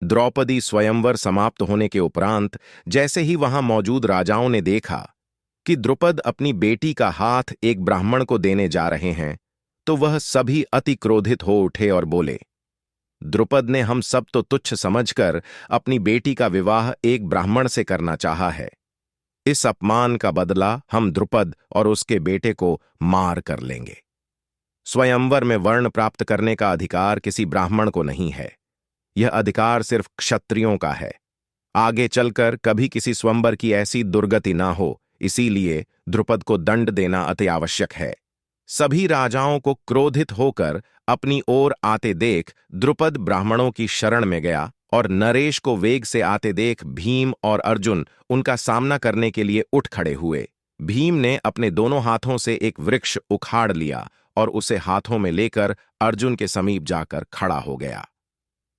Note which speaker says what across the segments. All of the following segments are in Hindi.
Speaker 1: द्रौपदी स्वयंवर समाप्त होने के उपरांत जैसे ही वहां मौजूद राजाओं ने देखा कि द्रुपद अपनी बेटी का हाथ एक ब्राह्मण को देने जा रहे हैं, तो वह सभी अति क्रोधित हो उठे और बोले, द्रुपद ने हम सब तो तुच्छ समझकर अपनी बेटी का विवाह एक ब्राह्मण से करना चाहा है। इस अपमान का बदला हम द्रुपद और उसके बेटे को मार कर लेंगे। स्वयंवर में वर्ण प्राप्त करने का अधिकार किसी ब्राह्मण को नहीं है। यह अधिकार सिर्फ क्षत्रियों का है। आगे चलकर कभी किसी स्वयंवर की ऐसी दुर्गति ना हो, इसीलिए द्रुपद को दंड देना अति आवश्यक है। सभी राजाओं को क्रोधित होकर अपनी ओर आते देख द्रुपद ब्राह्मणों की शरण में गया और नरेश को वेग से आते देख भीम और अर्जुन उनका सामना करने के लिए उठ खड़े हुए। भीम ने अपने दोनों हाथों से एक वृक्ष उखाड़ लिया और उसे हाथों में लेकर अर्जुन के समीप जाकर खड़ा हो गया।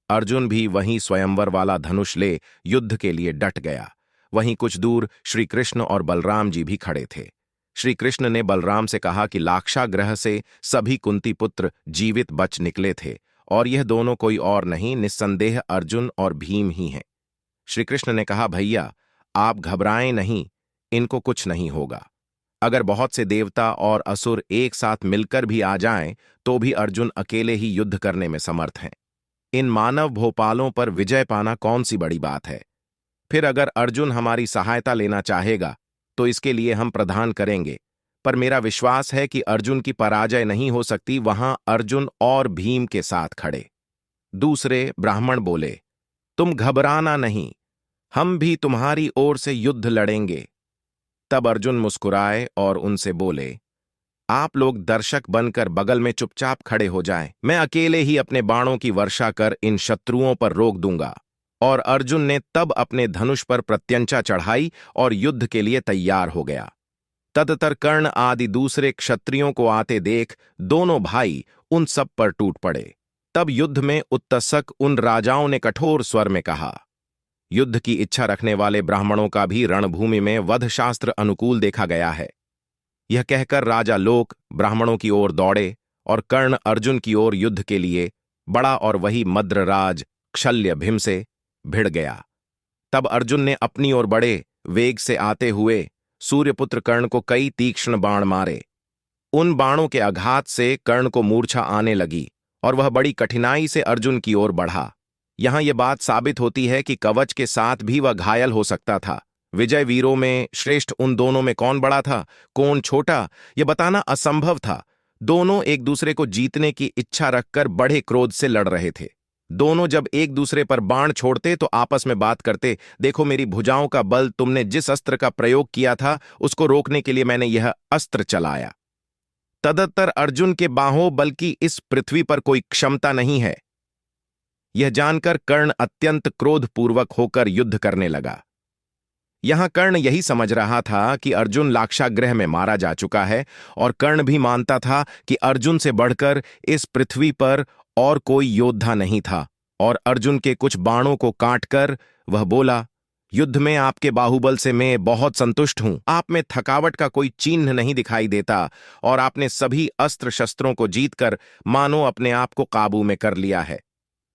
Speaker 1: अर्जुन भी वहीं स्वयंवर वाला धनुष ले युद्ध के लिए डट गया। वहीं कुछ दूर श्री कृष्ण और बलराम जी भी खड़े थे। श्री कृष्ण ने बलराम से कहा कि लाक्षागृह से सभी कुंती पुत्र जीवित बच निकले थे और यह दोनों कोई और नहीं, निस्संदेह अर्जुन और भीम ही हैं। श्री कृष्ण ने कहा, भैया आप घबराएं नहीं, इनको कुछ नहीं होगा। अगर बहुत से देवता और असुर एक साथ मिलकर भी आ जाएं, तो भी अर्जुन अकेले ही युद्ध करने में समर्थ हैं। इन मानव भोपालों पर विजय पाना कौन सी बड़ी बात है। फिर अगर अर्जुन हमारी सहायता लेना चाहेगा तो इसके लिए हम प्रदान करेंगे, पर मेरा विश्वास है कि अर्जुन की पराजय नहीं हो सकती। वहां अर्जुन और भीम के साथ खड़े दूसरे ब्राह्मण बोले, तुम घबराना नहीं, हम भी तुम्हारी ओर से युद्ध लड़ेंगे। तब अर्जुन मुस्कुराए और उनसे बोले, आप लोग दर्शक बनकर बगल में चुपचाप खड़े हो जाएं, मैं अकेले ही अपने बाणों की वर्षा कर इन शत्रुओं पर रोक दूंगा। और अर्जुन ने तब अपने धनुष पर प्रत्यंचा चढ़ाई और युद्ध के लिए तैयार हो गया। तदतर कर्ण आदि दूसरे क्षत्रियों को आते देख दोनों भाई उन सब पर टूट पड़े। तब युद्ध में उत्तसक उन राजाओं ने कठोर स्वर में कहा, युद्ध की इच्छा रखने वाले ब्राह्मणों का भी रणभूमि में वधशास्त्र अनुकूल देखा गया है। यह कहकर राजा लोक ब्राह्मणों की ओर दौड़े और कर्ण अर्जुन की ओर युद्ध के लिए बड़ा और वही मद्रराज क्षल्य भीम से भिड़ गया। तब अर्जुन ने अपनी ओर बड़े वेग से आते हुए सूर्यपुत्र कर्ण को कई तीक्ष्ण बाण मारे। उन बाणों के आघात से कर्ण को मूर्छा आने लगी और वह बड़ी कठिनाई से अर्जुन की ओर बढ़ा। यहां यह बात साबित होती है कि कवच के साथ भी वह घायल हो सकता था। विजय वीरों में श्रेष्ठ उन दोनों में कौन बड़ा था, कौन छोटा, यह बताना असंभव था। दोनों एक दूसरे को जीतने की इच्छा रखकर बड़े क्रोध से लड़ रहे थे। दोनों जब एक दूसरे पर बाण छोड़ते तो आपस में बात करते, देखो मेरी भुजाओं का बल, तुमने जिस अस्त्र का प्रयोग किया था उसको रोकने के लिए मैंने यह अस्त्र चलाया। तदत्तर अर्जुन के बाहों बल्कि इस पृथ्वी पर कोई क्षमता नहीं है। यह जानकर कर्ण अत्यंत क्रोधपूर्वक होकर युद्ध करने लगा। यहां कर्ण यही समझ रहा था कि अर्जुन लाक्षागृह में मारा जा चुका है और कर्ण भी मानता था कि अर्जुन से बढ़कर इस पृथ्वी पर और कोई योद्धा नहीं था। और अर्जुन के कुछ बाणों को काटकर वह बोला, युद्ध में आपके बाहुबल से मैं बहुत संतुष्ट हूं। आप में थकावट का कोई चिन्ह नहीं दिखाई देता और आपने सभी अस्त्र शस्त्रों को जीतकर मानो अपने आप को काबू में कर लिया है।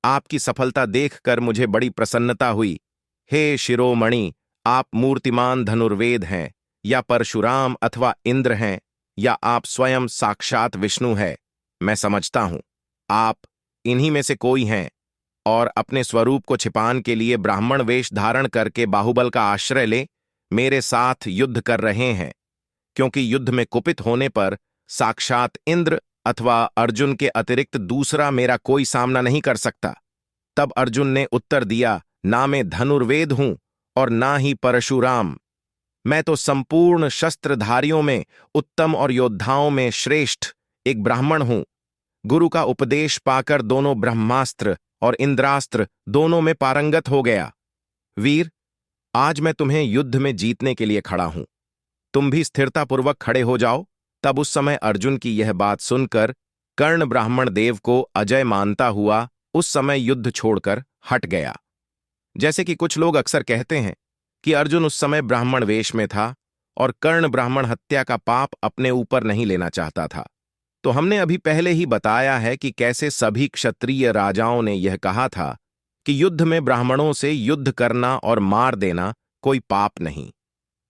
Speaker 1: आपकी सफलता देखकर मुझे बड़ी प्रसन्नता हुई। हे शिरोमणि, आप मूर्तिमान धनुर्वेद हैं या परशुराम अथवा इंद्र हैं या आप स्वयं साक्षात विष्णु हैं, मैं समझता हूं आप इन्हीं में से कोई हैं और अपने स्वरूप को छिपाने के लिए ब्राह्मण वेश धारण करके बाहुबल का आश्रय ले मेरे साथ युद्ध कर रहे हैं, क्योंकि युद्ध में कुपित होने पर साक्षात इंद्र अथवा अर्जुन के अतिरिक्त दूसरा मेरा कोई सामना नहीं कर सकता। तब अर्जुन ने उत्तर दिया, ना मैं धनुर्वेद हूं और ना ही परशुराम, मैं तो संपूर्ण शस्त्रधारियों में उत्तम और योद्धाओं में श्रेष्ठ एक ब्राह्मण हूं। गुरु का उपदेश पाकर दोनों ब्रह्मास्त्र और इंद्रास्त्र दोनों में पारंगत हो गया। वीर, आज मैं तुम्हें युद्ध में जीतने के लिए खड़ा हूं, तुम भी स्थिरतापूर्वक खड़े हो जाओ। तब उस समय अर्जुन की यह बात सुनकर कर्ण ब्राह्मण देव को अजय मानता हुआ उस समय युद्ध छोड़कर हट गया। जैसे कि कुछ लोग अक्सर कहते हैं कि अर्जुन उस समय ब्राह्मण वेश में था और कर्ण ब्राह्मण हत्या का पाप अपने ऊपर नहीं लेना चाहता था। तो हमने अभी पहले ही बताया है कि कैसे सभी क्षत्रिय राजाओं ने यह कहा था कि युद्ध में ब्राह्मणों से युद्ध करना और मार देना कोई पाप नहीं।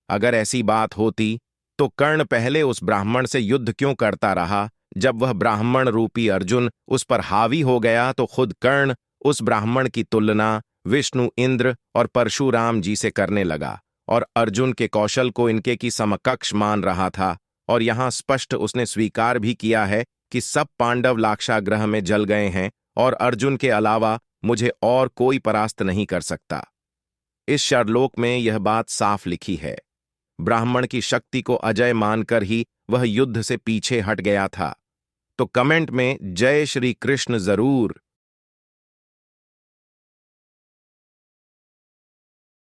Speaker 1: अगर ऐसी बात होती तो कर्ण पहले उस ब्राह्मण से युद्ध क्यों करता रहा? जब वह ब्राह्मण रूपी अर्जुन उस पर हावी हो गया तो खुद कर्ण उस ब्राह्मण की तुलना विष्णु, इंद्र और परशुराम जी से करने लगा और अर्जुन के कौशल को इनके की समकक्ष मान रहा था। और यहां स्पष्ट उसने स्वीकार भी किया है कि सब पांडव लाक्षागृह में जल गए हैं और अर्जुन के अलावा मुझे और कोई परास्त नहीं कर सकता। इस शरलोक में यह बात साफ लिखी है। ब्राह्मण की शक्ति को अजय मानकर ही वह युद्ध से पीछे हट गया था। तो कमेंट में जय श्री कृष्ण जरूर